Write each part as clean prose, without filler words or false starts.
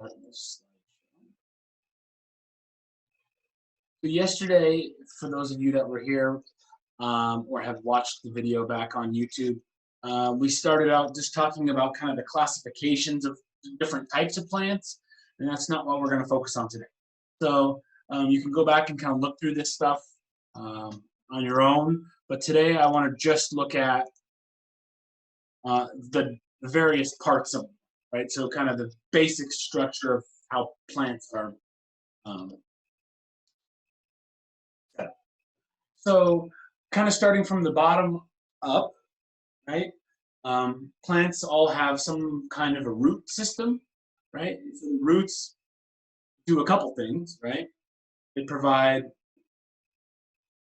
start this slideshow. So yesterday, for those of you that were here or have watched the video back on YouTube, we started out just talking about kind of the classifications of different types of plants, and that's not what we're going to focus on today. So you can go back and kind of look through this stuff on your own, but today I want to just look at the various parts of them, right? So kind of the basic structure of how plants are set up. So kind of starting from the bottom up, right? Plants all have some kind of a root system, right? So the roots do a couple things, right? They provide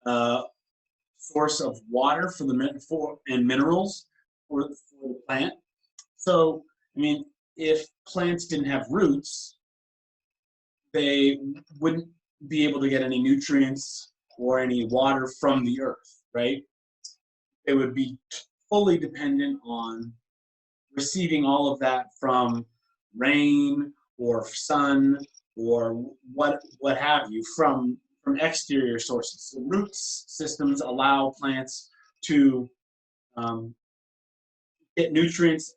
a source of water for and minerals for the plant. So, I mean, if plants didn't have roots, they wouldn't be able to get any nutrients or any water from the earth, right? They would be fully dependent on receiving all of that from rain or sun or what have you from exterior sources. So root systems allow plants to get nutrients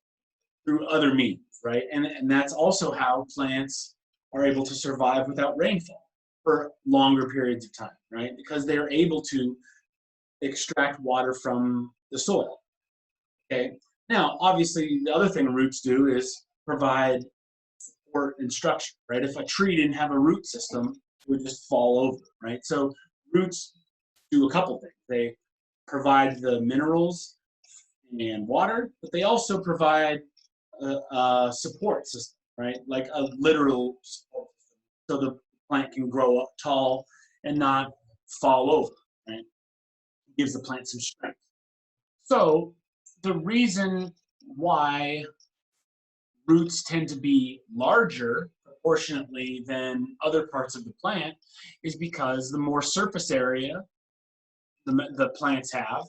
through other means, right? And that's also how plants are able to survive without rainfall for longer periods of time, right? Because they're able to extract water from the soil. Okay. Now, obviously, the other thing roots do is provide support and structure, right? If a tree didn't have a root system, it would just fall over, right? So roots do a couple things. They provide the minerals and water, but they also provide a support system, right? Like a literal support system, so the plant can grow up tall and not fall over, right? It gives the plant some strength. So the reason why roots tend to be larger proportionately than other parts of the plant is because the more surface area the plants have,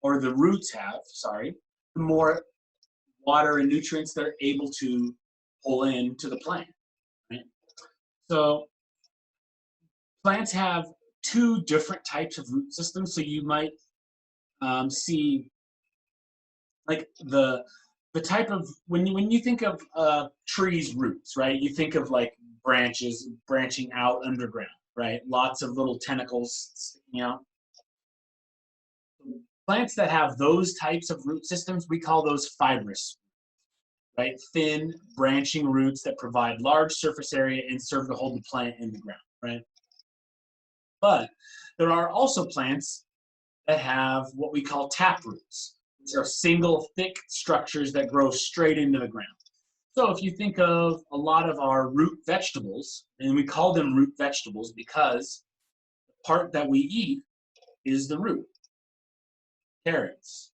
or the roots have, sorry, the more water and nutrients they're able to pull into the plant, right? So plants have two different types of root systems. So you might see like the type of when you think of trees' roots, right? You think of like branches branching out underground, right? Lots of little tentacles sticking out. Plants that have those types of root systems, we call those fibrous, right? Thin branching roots that provide large surface area and serve to hold the plant in the ground, right? But there are also plants that have what we call tap roots. These are single thick structures that grow straight into the ground. So if you think of a lot of our root vegetables, and we call them root vegetables because the part that we eat is the root. Carrots,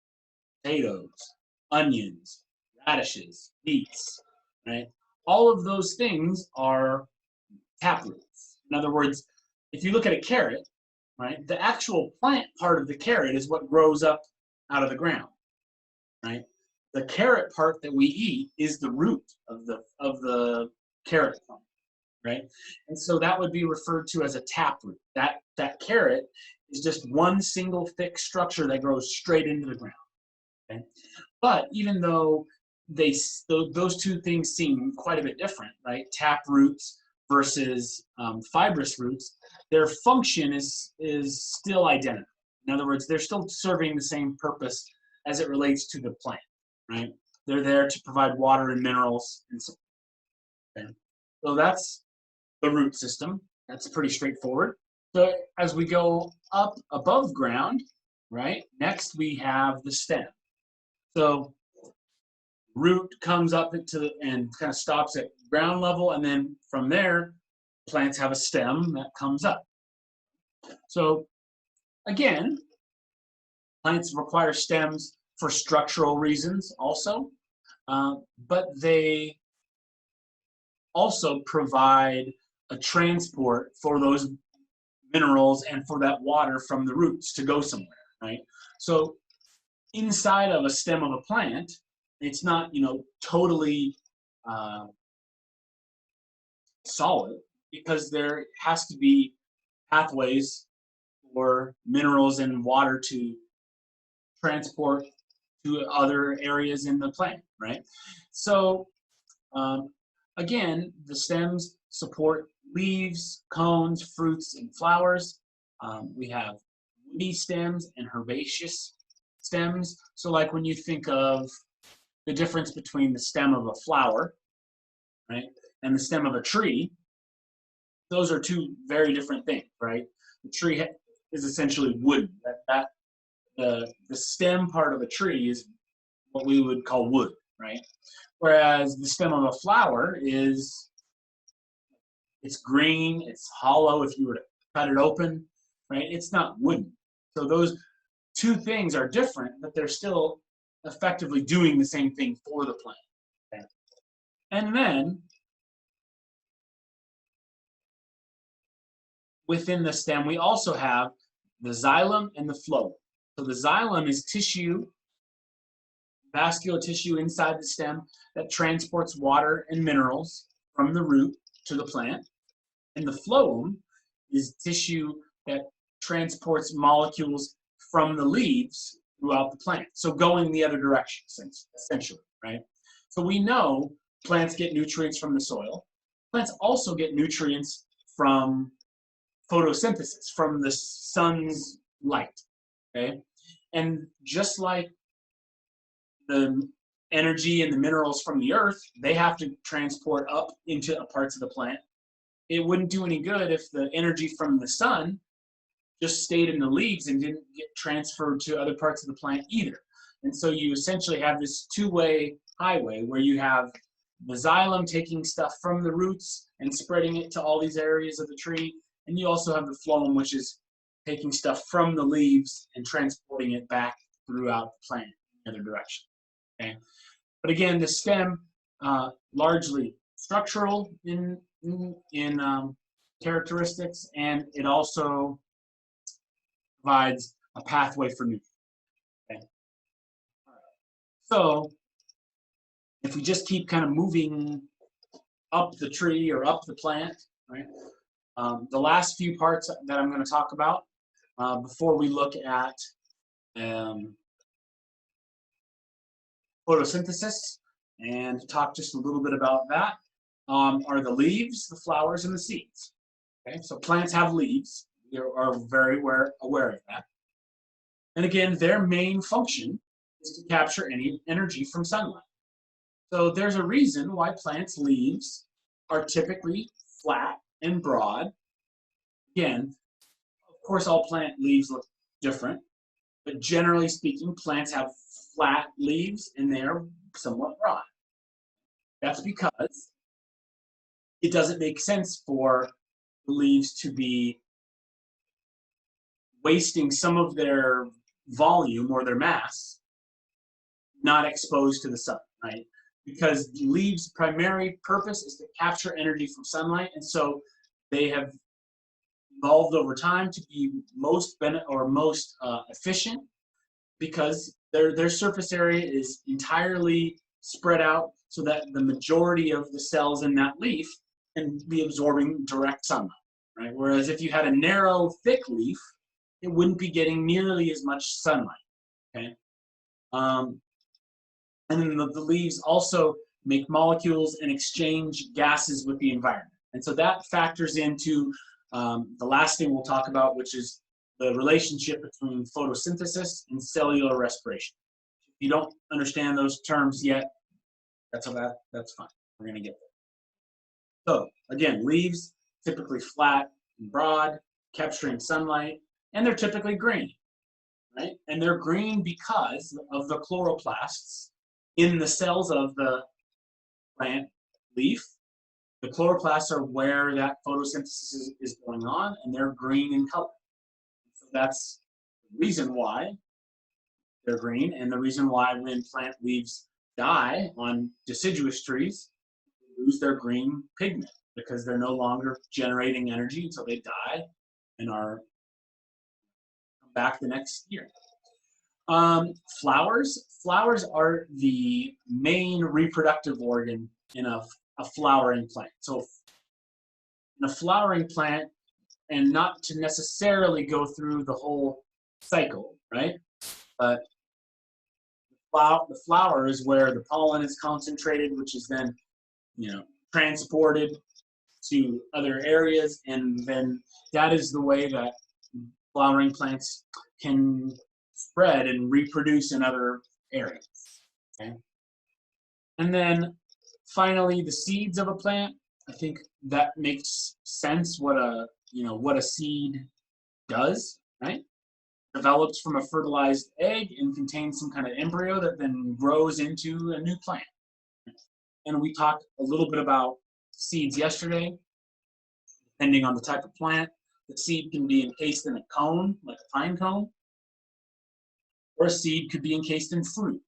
potatoes, onions, radishes, beets, right? All of those things are tap roots. In other words, if you look at a carrot, right, the actual plant part of the carrot is what grows up out of the ground, right? The carrot part that we eat is the root of the carrot plant, right? And so that would be referred to as a tap root. That carrot is just one single thick structure that grows straight into the ground. Okay? But even though those two things seem quite a bit different, right? Tap roots versus fibrous roots, their function is still identical. In other words, they're still serving the same purpose as it relates to the plant, right? They're there to provide water and minerals and support. Okay? So that's the root system. That's pretty straightforward. So as we go up above ground, right, next we have the stem. So root comes up and kind of stops at ground level, and then from there, plants have a stem that comes up. So again, plants require stems for structural reasons also, but they also provide a transport for those minerals and for that water from the roots to go somewhere, right? So inside of a stem of a plant, it's not, totally solid because there has to be pathways for minerals and water to transport to other areas in the plant, right? So um, again, the stems support leaves, cones, fruits, and flowers. We have woody stems and herbaceous stems. So like when you think of the difference between the stem of a flower, right, and the stem of a tree, those are two very different things, right? The tree is essentially wooden. The stem part of a tree is what we would call wood, right? Whereas the stem of a flower it's green, it's hollow if you were to cut it open, right? It's not wooden. So those two things are different, but they're still effectively doing the same thing for the plant. Okay? And then within the stem, we also have the xylem and the phloem. So the xylem is tissue, vascular tissue inside the stem that transports water and minerals from the root to the plant. And the phloem is tissue that transports molecules from the leaves throughout the plant. So going the other direction, essentially, right? So we know plants get nutrients from the soil. Plants also get nutrients from photosynthesis, from the sun's light, okay? And just like the energy and the minerals from the earth, they have to transport up into parts of the plant. It wouldn't do any good if the energy from the sun just stayed in the leaves and didn't get transferred to other parts of the plant either. And so you essentially have this two-way highway where you have the xylem taking stuff from the roots and spreading it to all these areas of the tree. And you also have the phloem, which is taking stuff from the leaves and transporting it back throughout the plant in the other direction. Okay? But again, the stem, largely structural in characteristics, and it also provides a pathway for nutrients. Okay? So if we just keep kind of moving up the tree or up the plant, right? The last few parts that I'm going to talk about before we look at photosynthesis and talk just a little bit about that are the leaves, the flowers, and the seeds. Okay, so plants have leaves. We are very aware of that. And again, their main function is to capture any energy from sunlight. So there's a reason why plants' leaves are typically flat and broad. Again, of course, all plant leaves look different, but generally speaking, plants have flat leaves and they're somewhat broad. That's because it doesn't make sense for the leaves to be wasting some of their volume or their mass not exposed to the sun, right? Because leaves' primary purpose is to capture energy from sunlight, and so they have evolved over time to be most efficient because their surface area is entirely spread out so that the majority of the cells in that leaf can be absorbing direct sunlight, right? Whereas if you had a narrow, thick leaf, it wouldn't be getting nearly as much sunlight, okay? And then the leaves also make molecules and exchange gases with the environment. And so that factors into the last thing we'll talk about, which is the relationship between photosynthesis and cellular respiration. If you don't understand those terms yet, that's fine. We're going to get there. So again, leaves typically flat and broad, capturing sunlight, and they're typically green, right? And they're green because of the chloroplasts in the cells of the plant leaf. The chloroplasts are where that photosynthesis is going on, and they're green in color. So that's the reason why they're green, and the reason why when plant leaves die on deciduous trees, they lose their green pigment because they're no longer generating energy until they die and come back the next year. Flowers are the main reproductive organ in a flowering plant. So in a flowering plant, and not to necessarily go through the whole cycle, right? But the flower is where the pollen is concentrated, which is then, transported to other areas, and then that is the way that flowering plants can spread and reproduce in other areas. Okay? And then finally, the seeds of a plant. I think that makes sense what a seed does, right? Develops from a fertilized egg and contains some kind of embryo that then grows into a new plant. And we talked a little bit about seeds yesterday. Depending on the type of plant, the seed can be encased in a cone, like a pine cone, or a seed could be encased in fruit.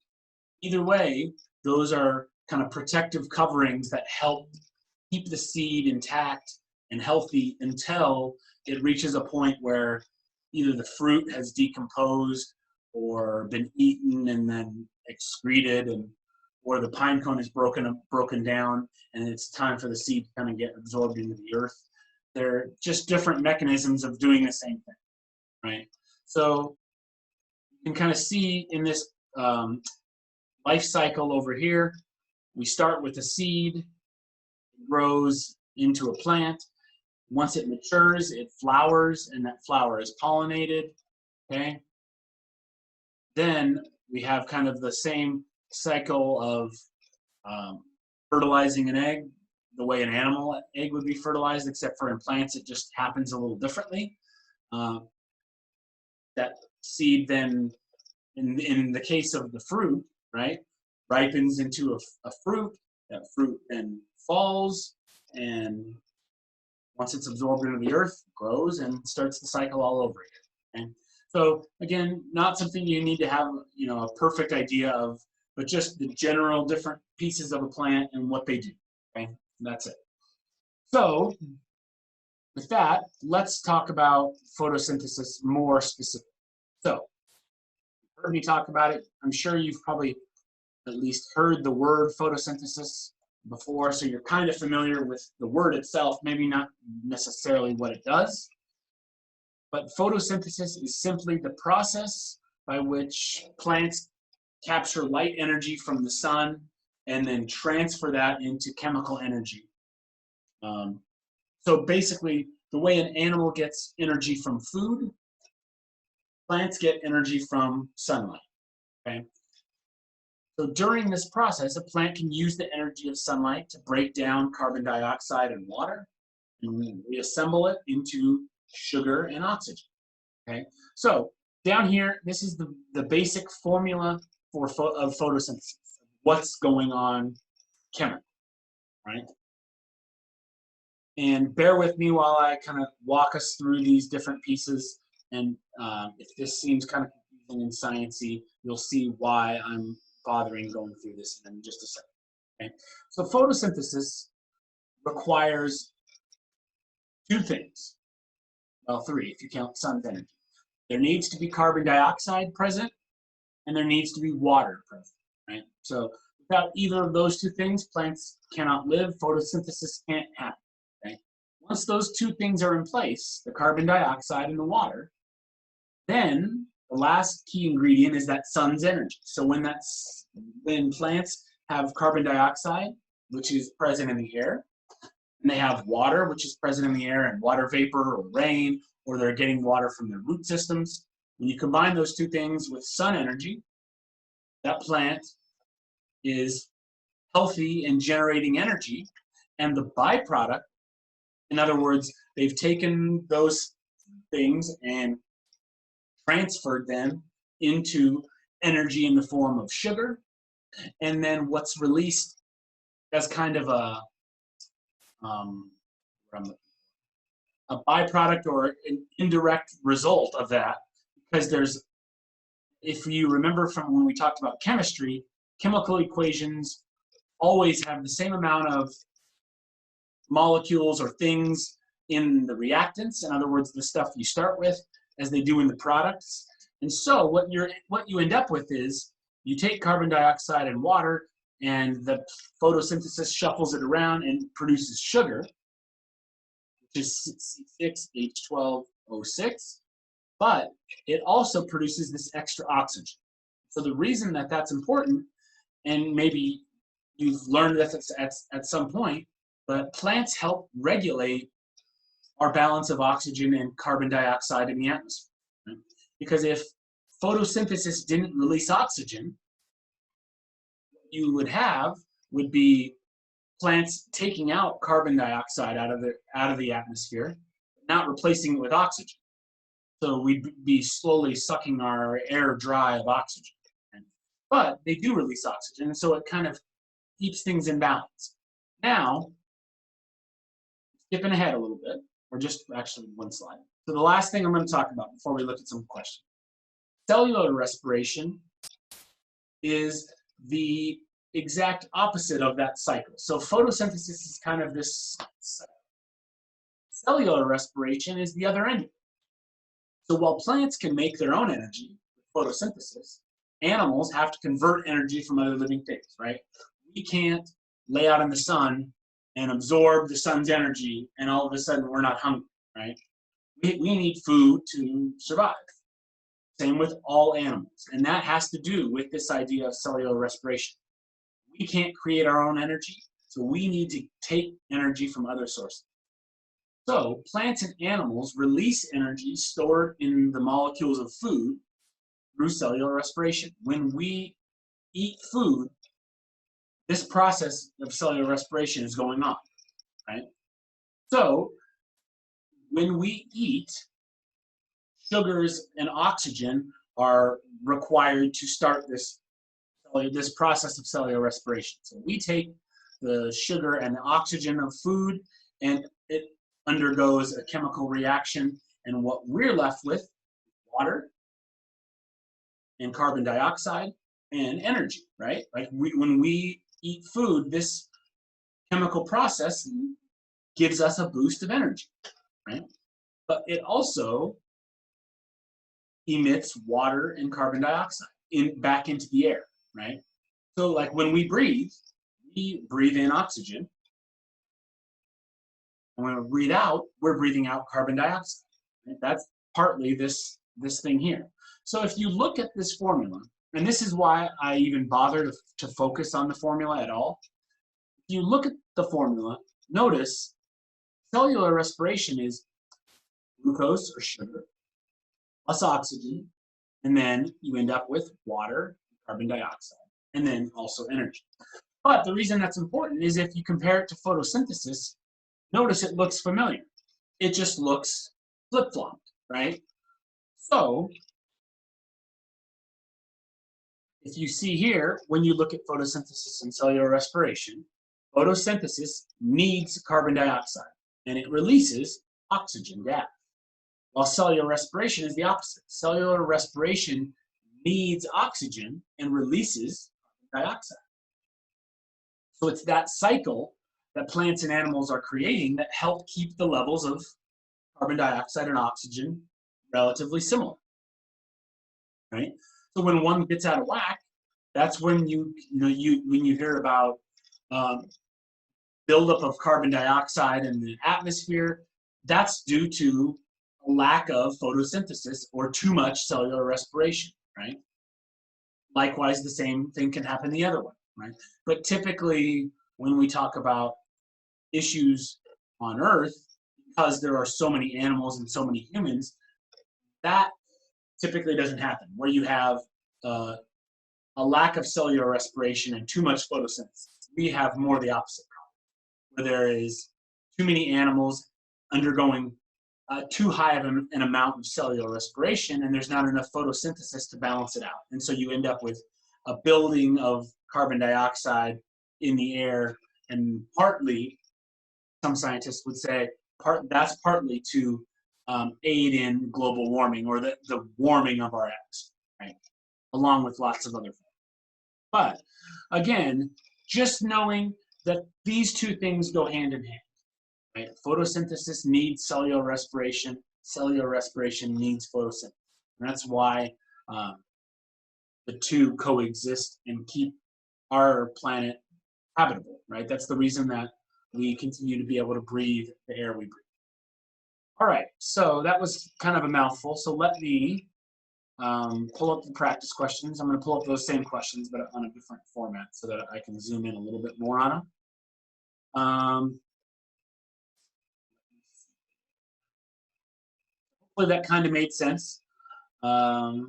Either way, those are kind of protective coverings that help keep the seed intact and healthy until it reaches a point where either the fruit has decomposed or been eaten and then excreted, or the pine cone is broken down and it's time for the seed to kind of get absorbed into the earth. They're just different mechanisms of doing the same thing, right? So you can kind of see in this life cycle over here, we start with a seed, it grows into a plant. Once it matures, it flowers, and that flower is pollinated, okay? Then we have kind of the same cycle of fertilizing an egg, the way an animal egg would be fertilized, except for in plants, it just happens a little differently. That seed then, in the case of the fruit, right, ripens into a fruit. That fruit then falls, and once it's absorbed into the earth, grows and starts the cycle all over again. Okay? So again, not something you need to have, a perfect idea of, but just the general different pieces of a plant and what they do. Okay, and that's it. So with that, let's talk about photosynthesis more specifically. So you've heard me talk about it. I'm sure you've probably at least heard the word photosynthesis before, so you're kind of familiar with the word itself, maybe not necessarily what it does. But photosynthesis is simply the process by which plants capture light energy from the sun and then transfer that into chemical energy. So basically, the way an animal gets energy from food, plants get energy from sunlight. Okay? So during this process, a plant can use the energy of sunlight to break down carbon dioxide and water and reassemble it into sugar and oxygen. Okay, so down here, this is the basic formula of photosynthesis. What's going on chemically, right? And bear with me while I kind of walk us through these different pieces. And if this seems kind of confusing and sciencey, you'll see why I'm bothering going through this in just a second. Okay? So photosynthesis requires two things. Well, three, if you count sun's energy. There needs to be carbon dioxide present, and there needs to be water present, right? So without either of those two things, plants cannot live. Photosynthesis can't happen, okay? Once those two things are in place, the carbon dioxide and the water, then the last key ingredient is that sun's energy. So when plants have carbon dioxide, which is present in the air, and they have water, which is present in the air, and water vapor or rain, or they're getting water from their root systems. When you combine those two things with sun energy, that plant is healthy and generating energy, and the byproduct, in other words, they've taken those things and transferred them into energy in the form of sugar, and then what's released as kind of a byproduct or an indirect result of that, because if you remember from when we talked about chemistry, chemical equations always have the same amount of molecules or things in the reactants, in other words, the stuff you start with, as they do in the products. And so what you end up with is you take carbon dioxide and water, and the photosynthesis shuffles it around and produces sugar, which which is C6H12O6, but it also produces this extra oxygen. So the reason that that's important, and maybe you've learned this at some point, but plants help regulate our balance of oxygen and carbon dioxide in the atmosphere. Right? Because if photosynthesis didn't release oxygen, what you would be plants taking out carbon dioxide out of the atmosphere, not replacing it with oxygen. So we'd be slowly sucking our air dry of oxygen. But they do release oxygen, and so it kind of keeps things in balance. Now, skipping ahead a little bit, or just actually one slide. So the last thing I'm going to talk about before we look at some questions. Cellular respiration is the exact opposite of that cycle. So photosynthesis is kind of this cycle. Cellular respiration is the other end of it. So while plants can make their own energy with photosynthesis, animals have to convert energy from other living things, right? We can't lay out in the sun and absorb the sun's energy and all of a sudden we're not hungry, right? We need food to survive. Same with all animals. And that has to do with this idea of cellular respiration. We can't create our own energy, so we need to take energy from other sources. So plants and animals release energy stored in the molecules of food through cellular respiration. When we eat food, this process of cellular respiration is going on, right? So when we eat, sugars and oxygen are required to start this process of cellular respiration. So we take the sugar and the oxygen of food, and it undergoes a chemical reaction, and what we're left with is water and carbon dioxide and energy, right? Like when we eat food, this chemical process gives us a boost of energy, right? But it also emits water and carbon dioxide back into the air, right? So like when we breathe in oxygen, and when we breathe out, we're breathing out carbon dioxide. Right? That's partly this thing here. So if you look at this formula, and this is why I even bother to focus on the formula at all. If you look at the formula, notice cellular respiration is glucose or sugar plus oxygen, and then you end up with water, carbon dioxide, and then also energy. But the reason that's important is if you compare it to photosynthesis, notice it looks familiar. It just looks flip-flopped, right? So if you see here, when you look at photosynthesis and cellular respiration, photosynthesis needs carbon dioxide, and it releases oxygen gas. While cellular respiration is the opposite. Cellular respiration needs oxygen and releases carbon dioxide. So it's that cycle that plants and animals are creating that help keep the levels of carbon dioxide and oxygen relatively similar, right? So when one gets out of whack, that's when when you hear about buildup of carbon dioxide in the atmosphere. That's due to a lack of photosynthesis or too much cellular respiration, right? Likewise, the same thing can happen the other way, right? But typically, when we talk about issues on Earth, because there are so many animals and so many humans, that typically doesn't happen, where you have a lack of cellular respiration and too much photosynthesis. We have more the opposite problem, where there is too many animals undergoing too high of an amount of cellular respiration, and there's not enough photosynthesis to balance it out. And so you end up with a building of carbon dioxide in the air, and partly, some scientists would say, that's partly to aid in global warming, or the warming of our atmosphere, right? Along with lots of other things. But again, just knowing that these two things go hand in hand. Right? Photosynthesis needs cellular respiration. Cellular respiration needs photosynthesis. And that's why the two coexist and keep our planet habitable, right? That's the reason that we continue to be able to breathe the air we breathe. All right, so that was kind of a mouthful. So let me pull up the practice questions. I'm going to pull up those same questions, but on a different format so that I can zoom in a little bit more on them. Hopefully that kind of made sense. If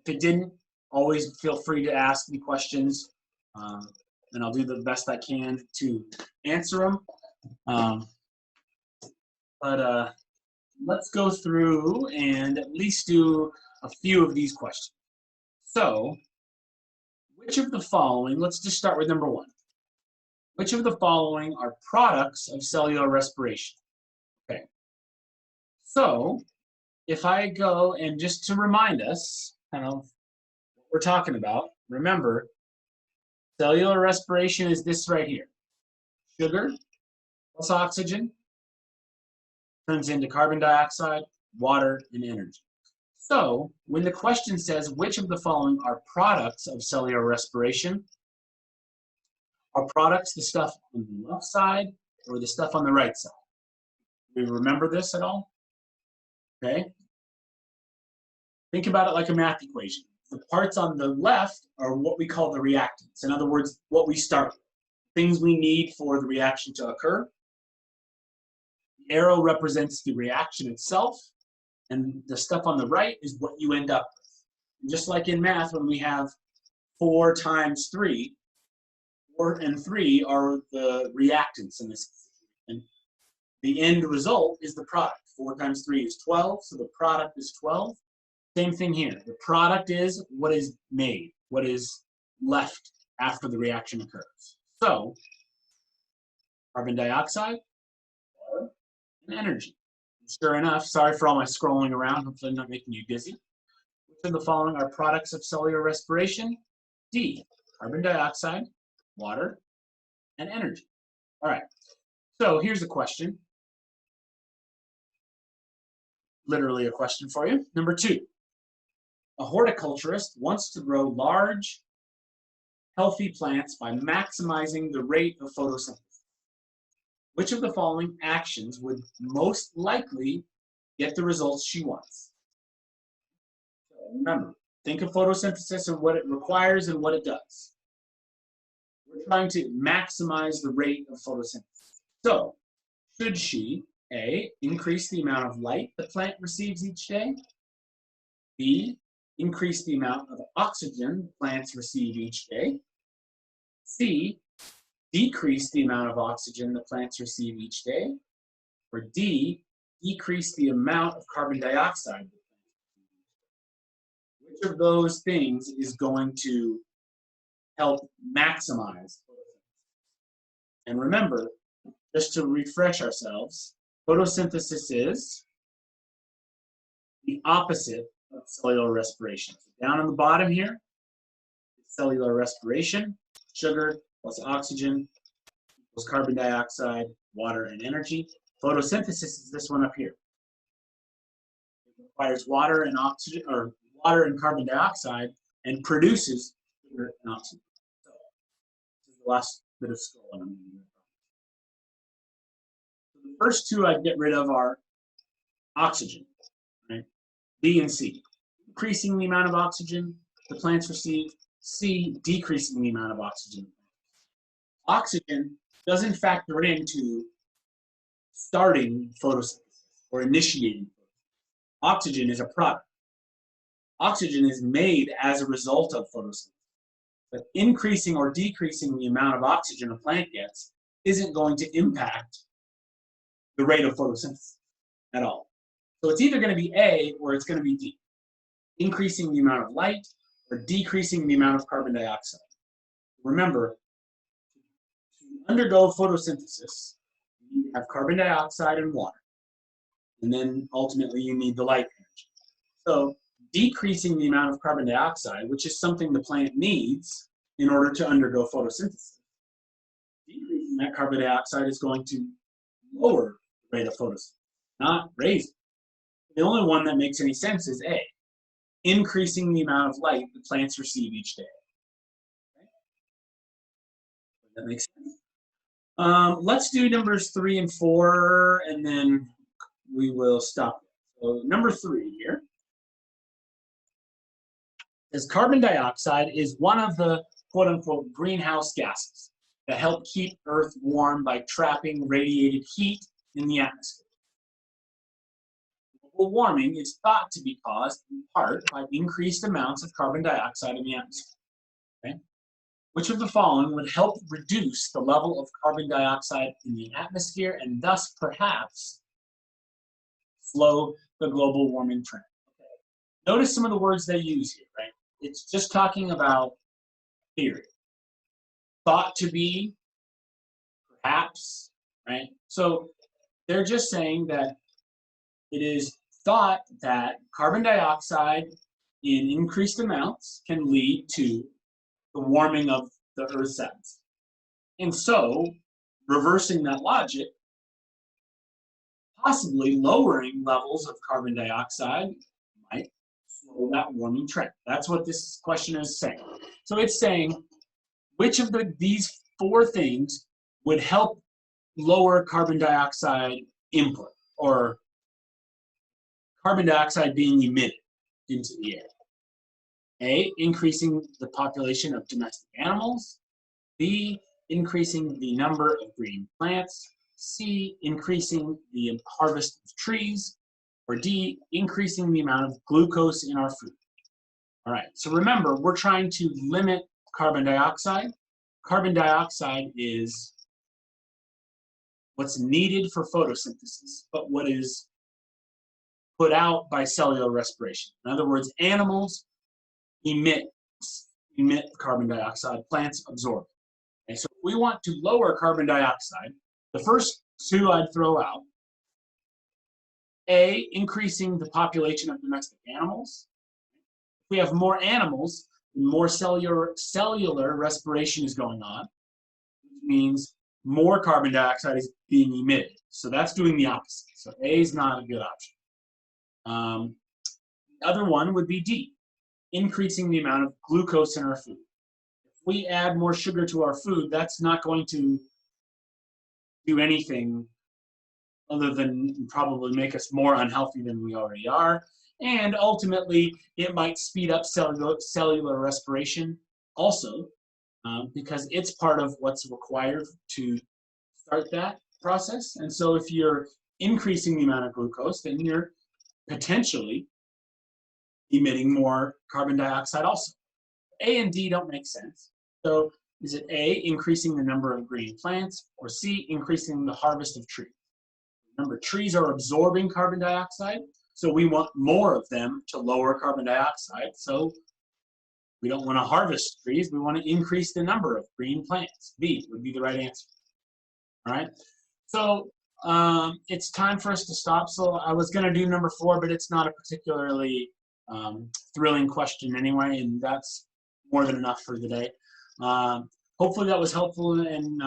it didn't, always feel free to ask me questions, and I'll do the best I can to answer them. But let's go through and at least do a few of these questions. So, which of the following, let's just start with number one. Which of the following are products of cellular respiration? Okay. So, if I go and just to remind us kind of what we're talking about, remember, cellular respiration is this right here. Sugar plus oxygen turns into carbon dioxide, water, and energy. So, when the question says which of the following are products of cellular respiration, are products the stuff on the left side or the stuff on the right side? Do you remember this at all? Okay. Think about it like a math equation. The parts on the left are what we call the reactants. In other words, what we start with. Things we need for the reaction to occur. The arrow represents the reaction itself, and the stuff on the right is what you end up with. And just like in math, when we have 4 times 3, 4 and 3 are the reactants in this. And the end result is the product. 4 times 3 is 12, so the product is 12. Same thing here. The product is what is made, what is left after the reaction occurs. So, carbon dioxide, water, and energy. Sure enough, sorry for all my scrolling around. Hopefully I'm not making you dizzy. Which of the following are products of cellular respiration? D, carbon dioxide, water, and energy. All right, so here's a question. Literally a question for you. Number 2. A horticulturist wants to grow large, healthy plants by maximizing the rate of photosynthesis. Which of the following actions would most likely get the results she wants? So remember, think of photosynthesis and what it requires and what it does. We're trying to maximize the rate of photosynthesis. So, should she, A, increase the amount of light the plant receives each day? B, increase the amount of oxygen plants receive each day? C, decrease the amount of oxygen the plants receive each day? Or D, decrease the amount of carbon dioxide? Which of those things is going to help maximize photosynthesis? And remember, just to refresh ourselves, photosynthesis is the opposite of cellular respiration. So down on the bottom here, cellular respiration, sugar plus oxygen equals carbon dioxide, water, and energy. Photosynthesis is this one up here. It requires water and oxygen, or water and carbon dioxide, and produces sugar and oxygen. So this is the last bit of scrolling I'm going to do. So the first 2 I'd get rid of are oxygen, right? B and C. Increasing the amount of oxygen the plants receive. C, decreasing the amount of oxygen. Oxygen doesn't factor into starting photosynthesis or initiating photosynthesis. Oxygen is a product. Oxygen is made as a result of photosynthesis. But increasing or decreasing the amount of oxygen a plant gets isn't going to impact the rate of photosynthesis at all. So it's either going to be A or it's going to be D. Increasing the amount of light or decreasing the amount of carbon dioxide. Remember, to undergo photosynthesis, you need to have carbon dioxide and water. And then ultimately you need the light energy. So decreasing the amount of carbon dioxide, which is something the plant needs in order to undergo photosynthesis, decreasing that carbon dioxide is going to lower the rate of photosynthesis, not raise it. The only one that makes any sense is A, increasing the amount of light the plants receive each day. Okay? Does that make sense? Let's do numbers 3 and 4, and then we will stop. So number 3 here is carbon dioxide is one of the quote-unquote greenhouse gases that help keep Earth warm by trapping radiated heat in the atmosphere. Global warming is thought to be caused in part by increased amounts of carbon dioxide in the atmosphere. Okay? Which of the following would help reduce the level of carbon dioxide in the atmosphere and thus perhaps slow the global warming trend? Okay. Notice some of the words they use here, right? It's just talking about theory. Thought to be, perhaps, right? So they're just saying that it is thought that carbon dioxide in increased amounts can lead to the warming of the Earth's atmosphere. And so, reversing that logic, possibly lowering levels of carbon dioxide might slow that warming trend. That's what this question is saying. So it's saying, which of these 4 things would help lower carbon dioxide input, or carbon dioxide being emitted into the air? A, increasing the population of domestic animals. B, increasing the number of green plants. C, increasing the harvest of trees. Or D, increasing the amount of glucose in our food. All right, so remember, we're trying to limit carbon dioxide. Carbon dioxide is what's needed for photosynthesis, but what is put out by cellular respiration. In other words, animals emit carbon dioxide, plants absorb it. Okay, so if we want to lower carbon dioxide, the first 2 I'd throw out: A, increasing the population of domestic animals. If we have more animals, more cellular respiration is going on, which means more carbon dioxide is being emitted. So that's doing the opposite. So A is not a good option. The other one would be D, increasing the amount of glucose in our food. If we add more sugar to our food, that's not going to do anything other than probably make us more unhealthy than we already are. And ultimately, it might speed up cellular respiration also, because it's part of what's required to start that process. And so if you're increasing the amount of glucose, then you're potentially emitting more carbon dioxide also. A and D don't make sense. So is it A, increasing the number of green plants, or C, increasing the harvest of trees? Remember, trees are absorbing carbon dioxide, so we want more of them to lower carbon dioxide. So we don't want to harvest trees, we want to increase the number of green plants. B would be the right answer. All right, so it's time for us to stop. So I was going to do number 4, but it's not a particularly thrilling question anyway, and that's more than enough for the day. Hopefully that was helpful and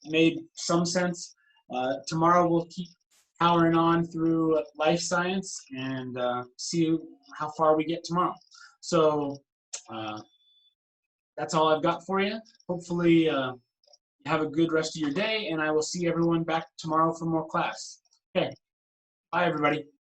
made some sense. Tomorrow we'll keep powering on through life science and see how far we get tomorrow. So that's all I've got for you. Hopefully have a good rest of your day, and I will see everyone back tomorrow for more class. Okay, bye everybody.